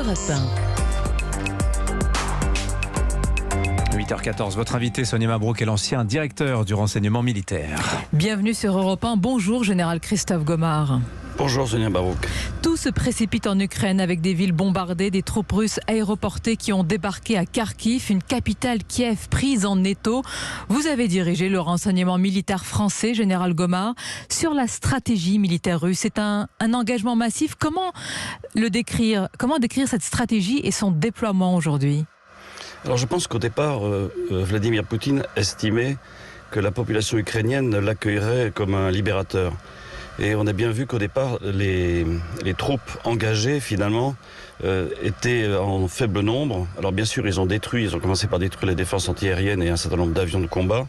Europe 1. 8h14, votre invité Sonia Mabrouk est l'ancien directeur du renseignement militaire. Bienvenue sur Europe 1. Bonjour, général Christophe Gomard. Bonjour Sonia Mabrouk. Tout se précipite en Ukraine avec des villes bombardées, des troupes russes aéroportées qui ont débarqué à Kharkiv, une capitale Kiev prise en étau. Vous avez dirigé le renseignement militaire français, général Gomard, sur la stratégie militaire russe. C'est un engagement massif. Comment décrire cette stratégie et son déploiement aujourd'hui ? Alors je pense qu'au départ, Vladimir Poutine estimait que la population ukrainienne l'accueillerait comme un libérateur. Et on a bien vu qu'au départ, les troupes engagées, finalement, étaient en faible nombre. Alors bien sûr, ils ont commencé par détruire les défenses antiaériennes et un certain nombre d'avions de combat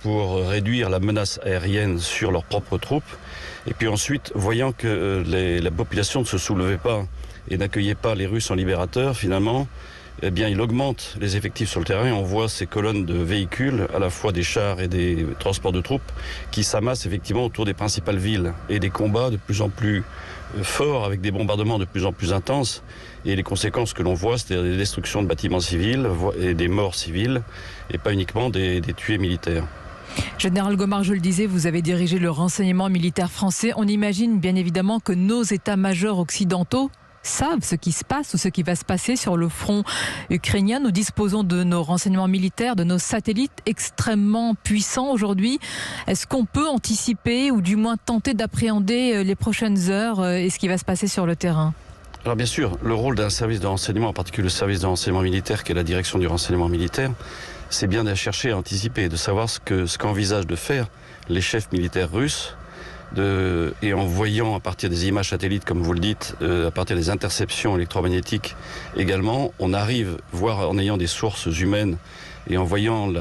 pour réduire la menace aérienne sur leurs propres troupes. Et puis ensuite, voyant que la population ne se soulevait pas et n'accueillait pas les Russes en libérateurs, finalement, eh bien, il augmente les effectifs sur le terrain. On voit ces colonnes de véhicules, à la fois des chars et des transports de troupes, qui s'amassent effectivement autour des principales villes. Et des combats de plus en plus forts, avec des bombardements de plus en plus intenses. Et les conséquences que l'on voit, c'est-à-dire des destructions de bâtiments civils et des morts civiles, et pas uniquement des tués militaires. Général Gomard, je le disais, vous avez dirigé le renseignement militaire français. On imagine bien évidemment que nos états-majors occidentaux savent ce qui se passe ou ce qui va se passer sur le front ukrainien. Nous disposons de nos renseignements militaires, de nos satellites extrêmement puissants aujourd'hui. Est-ce qu'on peut anticiper ou du moins tenter d'appréhender les prochaines heures et ce qui va se passer sur le terrain ? Alors bien sûr, le rôle d'un service de renseignement, en particulier le service de renseignement militaire qui est la direction du renseignement militaire, c'est bien de chercher à anticiper, de savoir ce qu'envisagent de faire les chefs militaires russes. Et en voyant à partir des images satellites, comme vous le dites, à partir des interceptions électromagnétiques également, on arrive, voire en ayant des sources humaines et en voyant,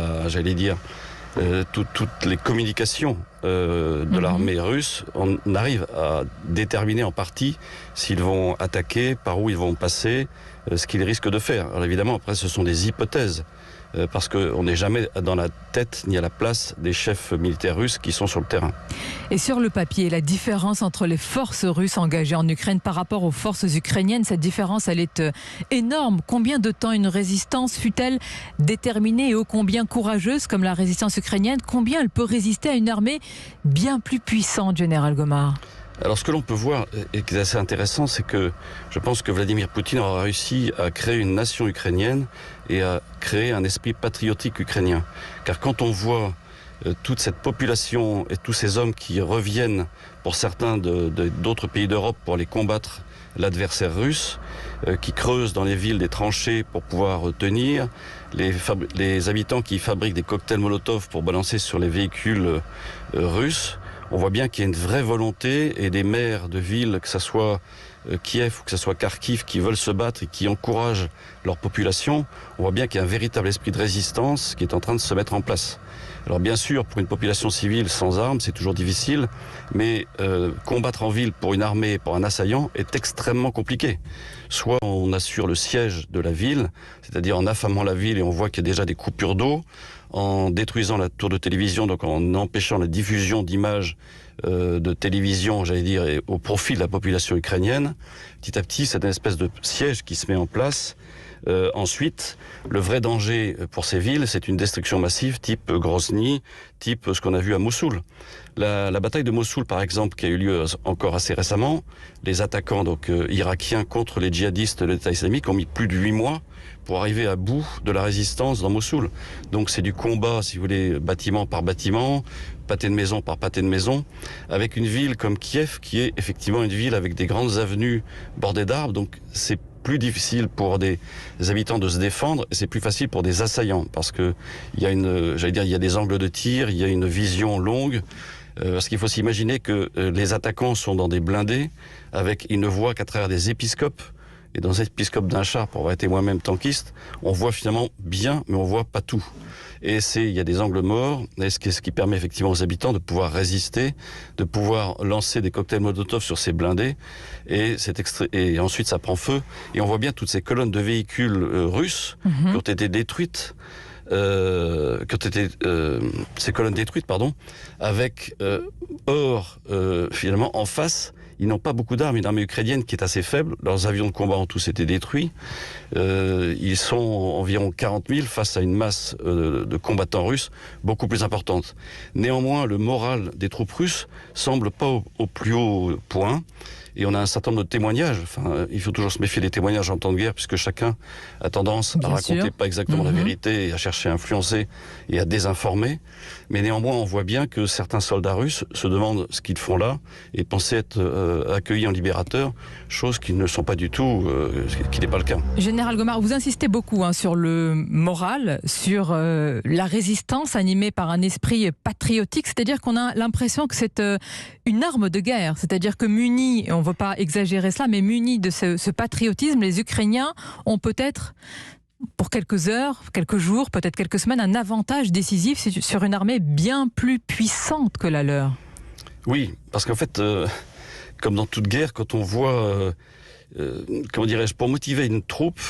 toutes les communications de l'armée russe, on arrive à déterminer en partie s'ils vont attaquer, par où ils vont passer, ce qu'ils risquent de faire. Alors évidemment, après, ce sont des hypothèses. Parce qu'on n'est jamais dans la tête ni à la place des chefs militaires russes qui sont sur le terrain. Et sur le papier, la différence entre les forces russes engagées en Ukraine par rapport aux forces ukrainiennes, cette différence, elle est énorme. Combien de temps une résistance fut-elle déterminée et ô combien courageuse comme la résistance ukrainienne, combien elle peut résister à une armée bien plus puissante, général Gomard ? Alors ce que l'on peut voir et qui est assez intéressant, c'est que je pense que Vladimir Poutine aura réussi à créer une nation ukrainienne et à créer un esprit patriotique ukrainien. Car quand on voit toute cette population et tous ces hommes qui reviennent pour certains d'autres pays d'Europe pour aller combattre l'adversaire russe, qui creusent dans les villes des tranchées pour pouvoir tenir, les habitants qui fabriquent des cocktails Molotov pour balancer sur les véhicules russes, on voit bien qu'il y a une vraie volonté et des maires de villes, que ce soit Kiev ou que ce soit Kharkiv, qui veulent se battre et qui encouragent leur population. On voit bien qu'il y a un véritable esprit de résistance qui est en train de se mettre en place. Alors bien sûr, pour une population civile sans armes, c'est toujours difficile, mais combattre en ville pour une armée, pour un assaillant, est extrêmement compliqué. Soit on assure le siège de la ville, c'est-à-dire en affamant la ville et on voit qu'il y a déjà des coupures d'eau, en détruisant la tour de télévision, donc en empêchant la diffusion d'images de télévision, au profit de la population ukrainienne. Petit à petit, c'est une espèce de siège qui se met en place. Ensuite, le vrai danger pour ces villes, c'est une destruction massive type Grozny, type ce qu'on a vu à Mossoul. La bataille de Mossoul, par exemple, qui a eu lieu encore assez récemment, les attaquants irakiens contre les djihadistes de l'État islamique ont mis plus de 8 mois pour arriver à bout de la résistance dans Mossoul. Donc c'est du combat, si vous voulez, bâtiment par bâtiment, pâté de maison par pâté de maison, avec une ville comme Kiev, qui est effectivement une ville avec des grandes avenues bordées d'arbres, donc c'est plus difficile pour des habitants de se défendre et c'est plus facile pour des assaillants parce que il y a des angles de tir, il y a une vision longue. Parce qu'il faut s'imaginer que les attaquants sont dans des blindés ils ne voient qu'à travers des épiscopes. Et dans cet épiscope d'un char, pour avoir été moi-même tankiste, on voit finalement bien, mais on voit pas tout. Et il y a des angles morts, ce qui permet effectivement aux habitants de pouvoir résister, de pouvoir lancer des cocktails Molotov sur ces blindés, et ensuite ça prend feu. Et on voit bien toutes ces colonnes de véhicules russes qui ont été détruites. Ces colonnes détruites, avec finalement en face, ils n'ont pas beaucoup d'armes. Une armée ukrainienne qui est assez faible. Leurs avions de combat ont tous été détruits. Ils sont environ 40 000 face à une masse de combattants russes beaucoup plus importante. Néanmoins, le moral des troupes russes semble pas au plus haut point. Et on a un certain nombre de témoignages. Enfin, il faut toujours se méfier des témoignages en temps de guerre, puisque chacun a tendance à raconter pas exactement la vérité et à chercher à influencer et à désinformer. Mais néanmoins, on voit bien que certains soldats russes se demandent ce qu'ils font là et pensaient être accueillis en libérateurs, chose qui ne sont pas du tout, qui n'est pas le cas. Général Gomard, vous insistez beaucoup sur le moral, sur la résistance animée par un esprit patriotique, c'est-à-dire qu'on a l'impression que c'est une arme de guerre, c'est-à-dire que munis, on ne veut pas exagérer cela, mais munis de ce patriotisme, les Ukrainiens ont peut-être, pour quelques heures, quelques jours, peut-être quelques semaines, un avantage décisif sur une armée bien plus puissante que la leur. Oui, parce qu'en fait, comme dans toute guerre, quand on voit, comment dirais-je, pour motiver une troupe,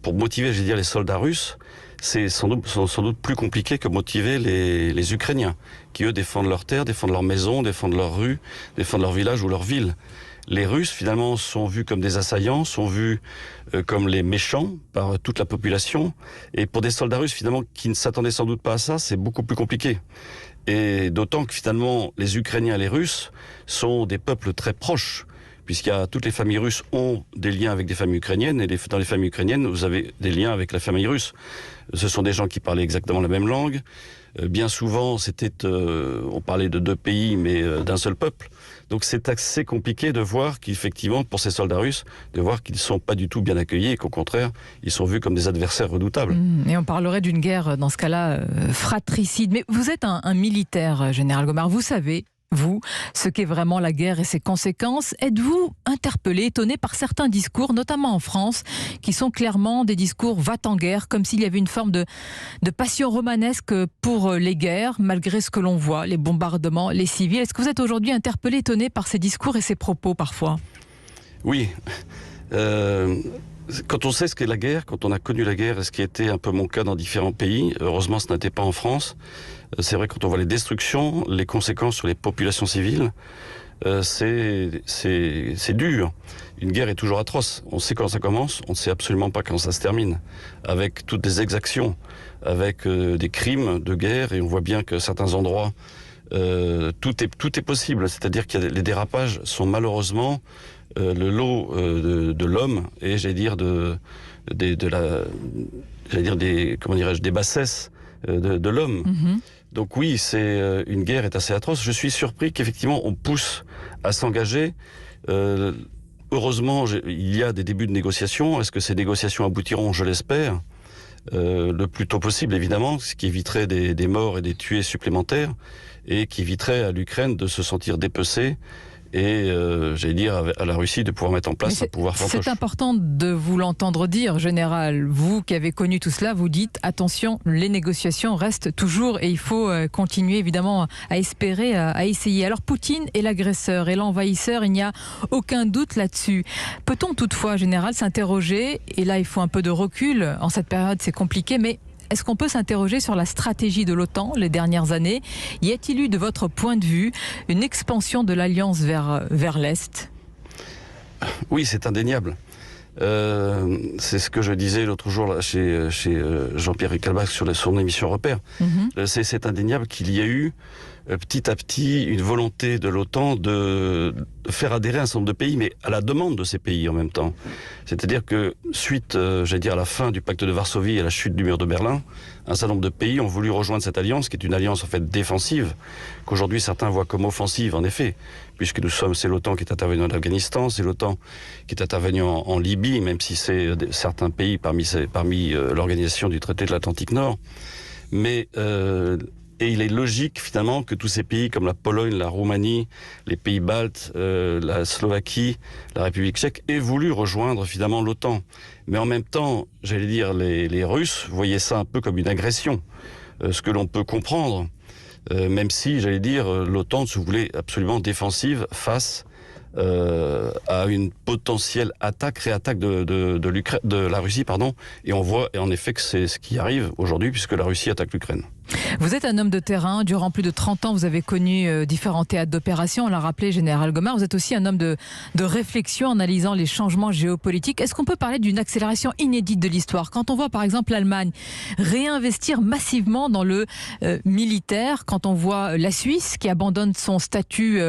pour motiver, je veux dire, les soldats russes, c'est sans doute plus compliqué que motiver les Ukrainiens, qui eux défendent leurs terres, défendent leurs maisons, défendent leurs rues, défendent leur village ou leur ville. Les Russes, finalement, sont vus comme des assaillants, sont vus comme les méchants par toute la population. Et pour des soldats russes, finalement, qui ne s'attendaient sans doute pas à ça, c'est beaucoup plus compliqué. Et d'autant que, finalement, les Ukrainiens et les Russes sont des peuples très proches, toutes les familles russes ont des liens avec des familles ukrainiennes, et dans les familles ukrainiennes, vous avez des liens avec la famille russe. Ce sont des gens qui parlaient exactement la même langue. Bien souvent, on parlait de deux pays, mais d'un seul peuple. Donc c'est assez compliqué de voir qu'effectivement, pour ces soldats russes, de voir qu'ils ne sont pas du tout bien accueillis et qu'au contraire, ils sont vus comme des adversaires redoutables. Et on parlerait d'une guerre, dans ce cas-là, fratricide. Mais vous êtes un militaire, Général Gomard, vous savez, vous, ce qu'est vraiment la guerre et ses conséquences. Êtes-vous interpellé, étonné par certains discours, notamment en France, qui sont clairement des discours va-t-en-guerre, comme s'il y avait une forme de passion romanesque pour les guerres, malgré ce que l'on voit, les bombardements, les civils. Est-ce que vous êtes aujourd'hui interpellé, étonné par ces discours et ces propos parfois ? Oui. Quand on sait ce qu'est la guerre, quand on a connu la guerre, et ce qui était un peu mon cas dans différents pays, heureusement ce n'était pas en France, c'est vrai quand on voit les destructions, les conséquences sur les populations civiles, c'est dur. Une guerre est toujours atroce. On sait quand ça commence, on ne sait absolument pas quand ça se termine. Avec toutes des exactions, avec des crimes de guerre, et on voit bien que certains endroits, tout est possible. C'est-à-dire que les dérapages sont malheureusement le lot de l'homme et des bassesses de l'homme. Donc oui, une guerre est assez atroce. Je suis surpris qu'effectivement on pousse à s'engager. Heureusement, il y a des débuts de négociations. Est-ce que ces négociations aboutiront? Je l'espère. Le plus tôt possible, évidemment, ce qui éviterait des morts et des tués supplémentaires et qui éviterait à l'Ukraine de se sentir dépecée et, à la Russie de pouvoir mettre en place un pouvoir fantoche. C'est important de vous l'entendre dire, Général. Vous qui avez connu tout cela, vous dites, attention, les négociations restent toujours et il faut continuer évidemment à espérer, à essayer. Alors Poutine est l'agresseur et l'envahisseur, il n'y a aucun doute là-dessus. Peut-on toutefois, Général, s'interroger, et là il faut un peu de recul, en cette période c'est compliqué, mais est-ce qu'on peut s'interroger sur la stratégie de l'OTAN les dernières années? Y a-t-il eu, de votre point de vue, une expansion de l'Alliance vers l'Est? Oui, c'est indéniable. C'est ce que je disais l'autre jour là, chez Jean-Pierre Ricalbach sur son émission Repère. C'est indéniable qu'il y a eu petit à petit une volonté de l'OTAN de faire adhérer un certain nombre de pays, mais à la demande de ces pays en même temps. C'est-à-dire que suite, à la fin du pacte de Varsovie et à la chute du mur de Berlin, un certain nombre de pays ont voulu rejoindre cette alliance, qui est une alliance en fait défensive, qu'aujourd'hui certains voient comme offensive en effet, puisque c'est l'OTAN qui est intervenu en Afghanistan, c'est l'OTAN qui est intervenu en Libye, même si c'est certains pays parmi l'organisation du traité de l'Atlantique Nord. Mais et il est logique finalement que tous ces pays comme la Pologne, la Roumanie, les pays baltes, la Slovaquie, la République tchèque aient voulu rejoindre finalement l'OTAN. Mais en même temps, les Russes voyaient ça un peu comme une agression, ce que l'on peut comprendre, même si l'OTAN se voulait absolument défensive face à une potentielle réattaque de la Russie, et on voit en effet que c'est ce qui arrive aujourd'hui puisque la Russie attaque l'Ukraine. Vous êtes un homme de terrain. Durant plus de 30 ans, vous avez connu différents théâtres d'opération. On l'a rappelé, Général Gomard. Vous êtes aussi un homme de réflexion, analysant les changements géopolitiques. Est-ce qu'on peut parler d'une accélération inédite de l'histoire? Quand on voit par exemple l'Allemagne réinvestir massivement dans le militaire, quand on voit la Suisse qui abandonne son statut,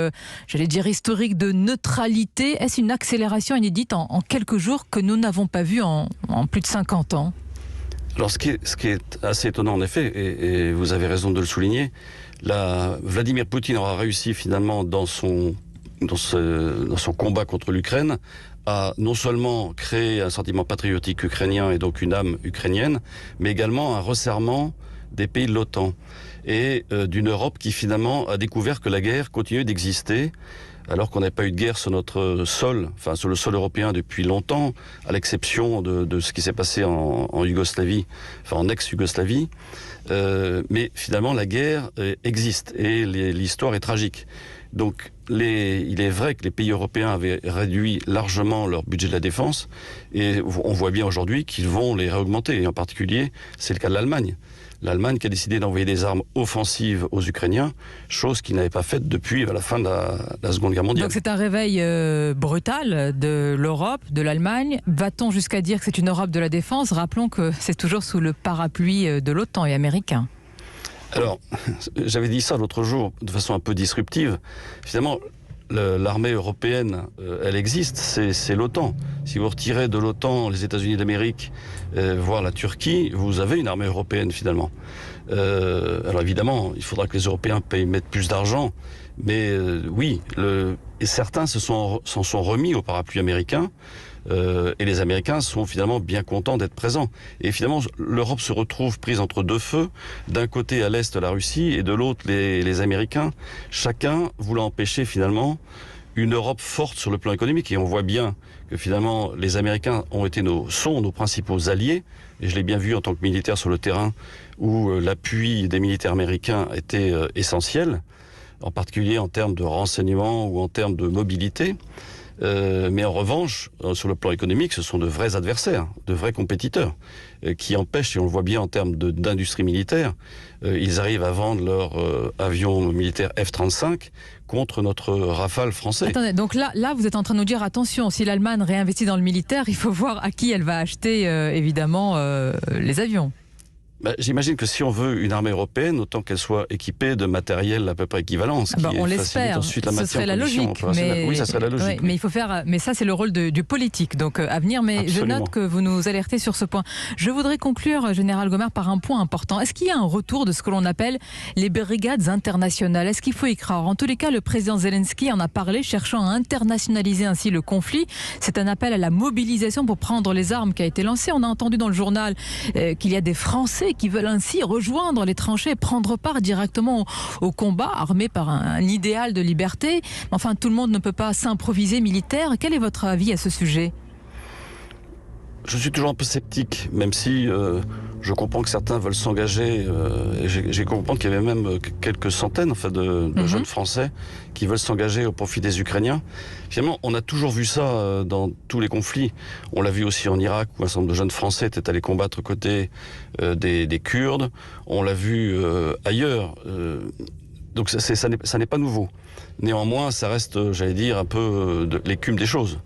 j'allais dire historique, de neutralité, est-ce une accélération inédite en quelques jours que nous n'avons pas vu en plus de 50 ans? Alors, ce qui est assez étonnant, en effet, et vous avez raison de le souligner, Vladimir Poutine aura réussi finalement dans son combat contre l'Ukraine à non seulement créer un sentiment patriotique ukrainien et donc une âme ukrainienne, mais également un resserrement des pays de l'OTAN et d'une Europe qui finalement a découvert que la guerre continuait d'exister, alors qu'on n'avait pas eu de guerre sur notre sol, enfin sur le sol européen depuis longtemps, à l'exception de ce qui s'est passé en Yougoslavie, enfin en ex-Yougoslavie. Mais finalement, la guerre existe et l'histoire est tragique. Donc, il est vrai que les pays européens avaient réduit largement leur budget de la défense et on voit bien aujourd'hui qu'ils vont les réaugmenter. Et en particulier, c'est le cas de l'Allemagne. L'Allemagne qui a décidé d'envoyer des armes offensives aux Ukrainiens, chose qu'ils n'avaient pas faite depuis la fin de la Seconde Guerre mondiale. Donc c'est un réveil brutal de l'Europe, de l'Allemagne. Va-t-on jusqu'à dire que c'est une Europe de la défense? Rappelons que c'est toujours sous le parapluie de l'OTAN et américain. Alors, j'avais dit ça l'autre jour de façon un peu disruptive. Finalement, l'armée européenne, elle existe, c'est l'OTAN. Si vous retirez de l'OTAN les États-Unis d'Amérique, voire la Turquie, vous avez une armée européenne finalement. Alors évidemment, il faudra que les Européens mettent plus d'argent, mais oui, et certains s'en sont remis au parapluie américain. Et les Américains sont finalement bien contents d'être présents. Et finalement, l'Europe se retrouve prise entre deux feux. D'un côté, à l'est, la Russie, et de l'autre, les Américains. Chacun voulant empêcher finalement une Europe forte sur le plan économique. Et on voit bien que finalement, les Américains sont nos principaux alliés. Et je l'ai bien vu en tant que militaire sur le terrain, où l'appui des militaires américains était essentiel, en particulier en termes de renseignement ou en termes de mobilité. Mais en revanche, sur le plan économique, ce sont de vrais adversaires, de vrais compétiteurs, qui empêchent, et on le voit bien en termes d'industrie militaire, ils arrivent à vendre leurs avions militaires F-35 contre notre Rafale français. Attendez, donc là, vous êtes en train de nous dire, attention, si l'Allemagne réinvestit dans le militaire, il faut voir à qui elle va acheter, évidemment, les avions. J'imagine que si on veut une armée européenne, autant qu'elle soit équipée de matériel à peu près équivalent. On l'espère. Ce serait la logique. Oui, ça serait la logique. Oui, mais il faut faire. Mais ça, c'est le rôle du politique. Donc à venir. Mais absolument. Je note que vous nous alertez sur ce point. Je voudrais conclure, Général Gomard, par un point important. Est-ce qu'il y a un retour de ce que l'on appelle les brigades internationales? Est-ce qu'il faut y croire? En tous les cas, le président Zelensky en a parlé, cherchant à internationaliser ainsi le conflit. C'est un appel à la mobilisation pour prendre les armes qui a été lancé. On a entendu dans le journal qu'il y a des Français qui veulent ainsi rejoindre les tranchées et prendre part directement au combat, armés par un idéal de liberté. Enfin, tout le monde ne peut pas s'improviser militaire. Quel est votre avis à ce sujet ? Je suis toujours un peu sceptique, même si je comprends que certains veulent s'engager. J'ai compris qu'il y avait même quelques centaines de jeunes Français qui veulent s'engager au profit des Ukrainiens. Finalement, on a toujours vu ça dans tous les conflits. On l'a vu aussi en Irak, où un certain nombre de jeunes Français étaient allés combattre aux côtés des Kurdes. On l'a vu ailleurs. Donc ça n'est pas nouveau. Néanmoins, ça reste, j'allais dire, un peu l'écume des choses.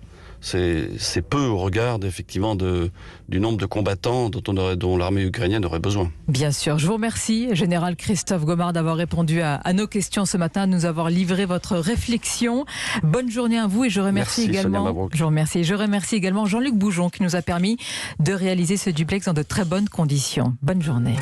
C'est peu au regard effectivement du nombre de combattants dont l'armée ukrainienne aurait besoin. Bien sûr, je vous remercie, Général Christophe Gomard, d'avoir répondu à nos questions ce matin, de nous avoir livré votre réflexion. Bonne journée à vous et je remercie également Jean-Luc Boujon qui nous a permis de réaliser ce duplex dans de très bonnes conditions. Bonne journée.